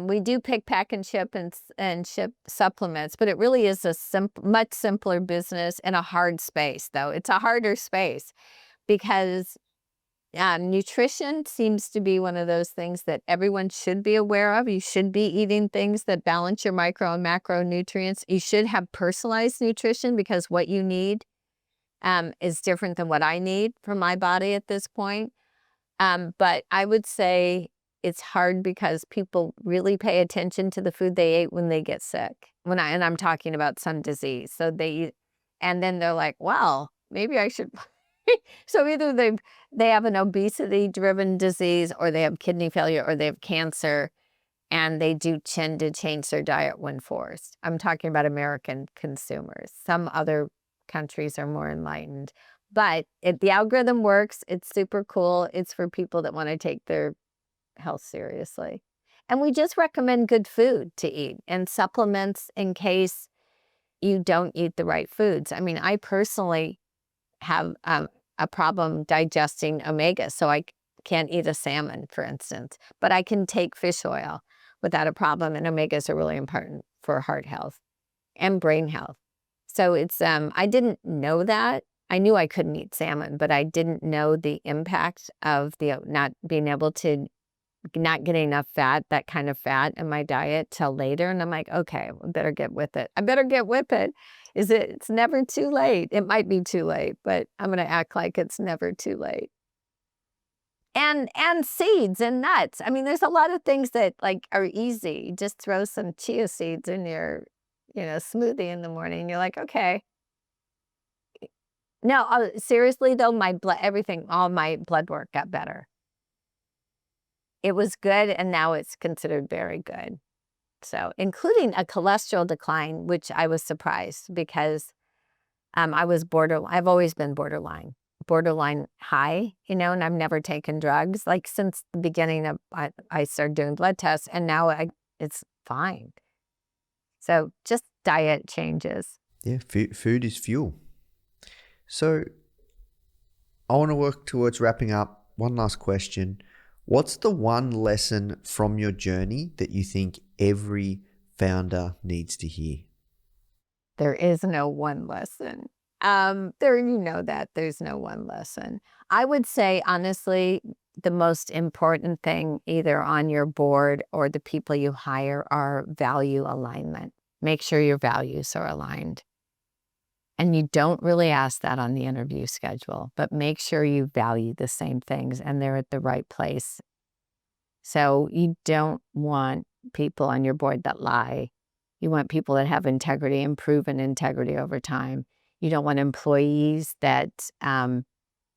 We do pick, pack, and ship and ship supplements, but it really is a much simpler business in a hard space, though. It's a harder space because nutrition seems to be one of those things that everyone should be aware of. You should be eating things that balance your micro and macronutrients. You should have personalized nutrition because what you need is different than what I need for my body at this point. But I would say it's hard because people really pay attention to the food they ate when they get sick. And I'm talking about some disease. So and then they're like, well, maybe I should. So either they have an obesity-driven disease, or they have kidney failure, or they have cancer, and they do tend to change their diet when forced. I'm talking about American consumers. Some other countries are more enlightened. But the algorithm works. It's super cool. It's for people that want to take their health seriously. And we just recommend good food to eat and supplements in case you don't eat the right foods. I mean, I personally have a problem digesting omega, so I can't eat a salmon, for instance, but I can take fish oil without a problem, and omegas are really important for heart health and brain health. So it's I didn't know that. I knew I couldn't eat salmon, but I didn't know the impact of the not being able to not getting enough fat, that kind of fat in my diet till later. And I'm like, okay, I better get with it. It's never too late. It might be too late, but I'm going to act like it's never too late. And seeds and nuts. I mean, there's a lot of things that are easy. Just throw some chia seeds in your, smoothie in the morning. And you're like, okay. No, seriously though, all my blood work got better. It was good, and now it's considered very good. So, including a cholesterol decline, which I was surprised because I was borderline. I've always been borderline high, and I've never taken drugs. Since the beginning of, I started doing blood tests, and now it's fine. So, just diet changes. Yeah, food is fuel. So, I want to work towards wrapping up. One last question. What's the one lesson from your journey that you think every founder needs to hear? There is no one lesson. There's no one lesson. I would say, honestly, the most important thing either on your board or the people you hire are value alignment. Make sure your values are aligned. And you don't really ask that on the interview schedule, but make sure you value the same things and they're at the right place. So you don't want people on your board that lie. You want people that have integrity and proven integrity over time. You don't want employees that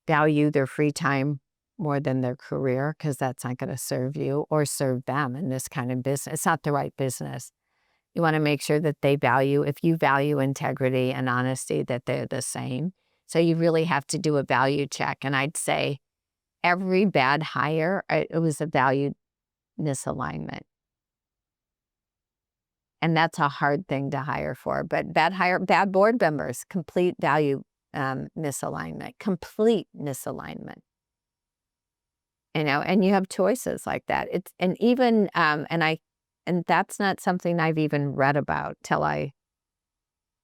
value their free time more than their career, because that's not going to serve you or serve them in this kind of business. It's not the right business. You want to make sure that if you value integrity and honesty, that they're the same. So you really have to do a value check. And I'd say every bad hire, it was a value misalignment. And that's a hard thing to hire for. But bad board members, complete value misalignment, complete misalignment. And you have choices like that. And that's not something I've even read about till I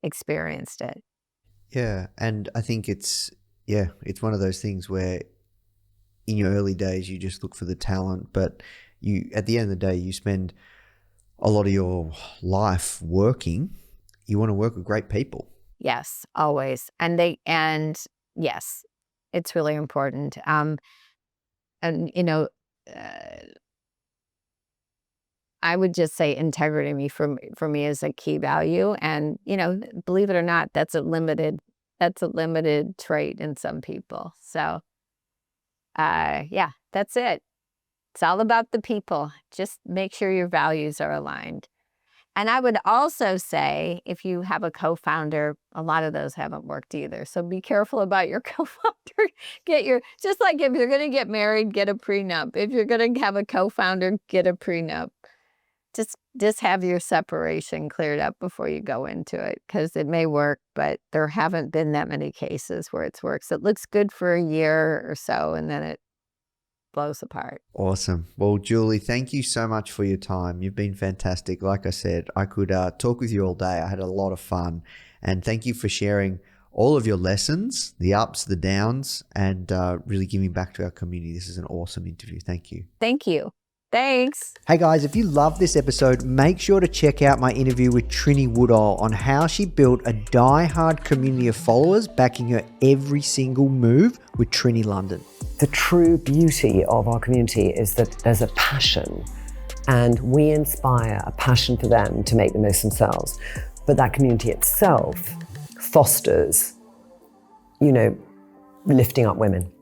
experienced it. Yeah. And I think it's one of those things where in your early days, you just look for the talent, but you, at the end of the day, you spend a lot of your life working. You want to work with great people. Yes, always. And yes, it's really important. And I would just say integrity for me is a key value. And, believe it or not, that's a limited trait in some people. So, yeah, that's it. It's all about the people. Just make sure your values are aligned. And I would also say, if you have a co-founder, a lot of those haven't worked either. So be careful about your co-founder. Just like if you're going to get married, get a prenup. If you're going to have a co-founder, get a prenup. Just have your separation cleared up before you go into it, because it may work, but there haven't been that many cases where it's worked. So it looks good for a year or so, and then it blows apart. Awesome. Well, Julie, thank you so much for your time. You've been fantastic. Like I said, I could talk with you all day. I had a lot of fun. And thank you for sharing all of your lessons, the ups, the downs, and really giving back to our community. This is an awesome interview. Thank you. Thank you. Thanks. Hey guys, if you love this episode, make sure to check out my interview with Trini Woodall on how she built a die-hard community of followers backing her every single move with Trini London. The true beauty of our community is that there's a passion, and we inspire a passion for them to make the most themselves. But that community itself fosters, lifting up women.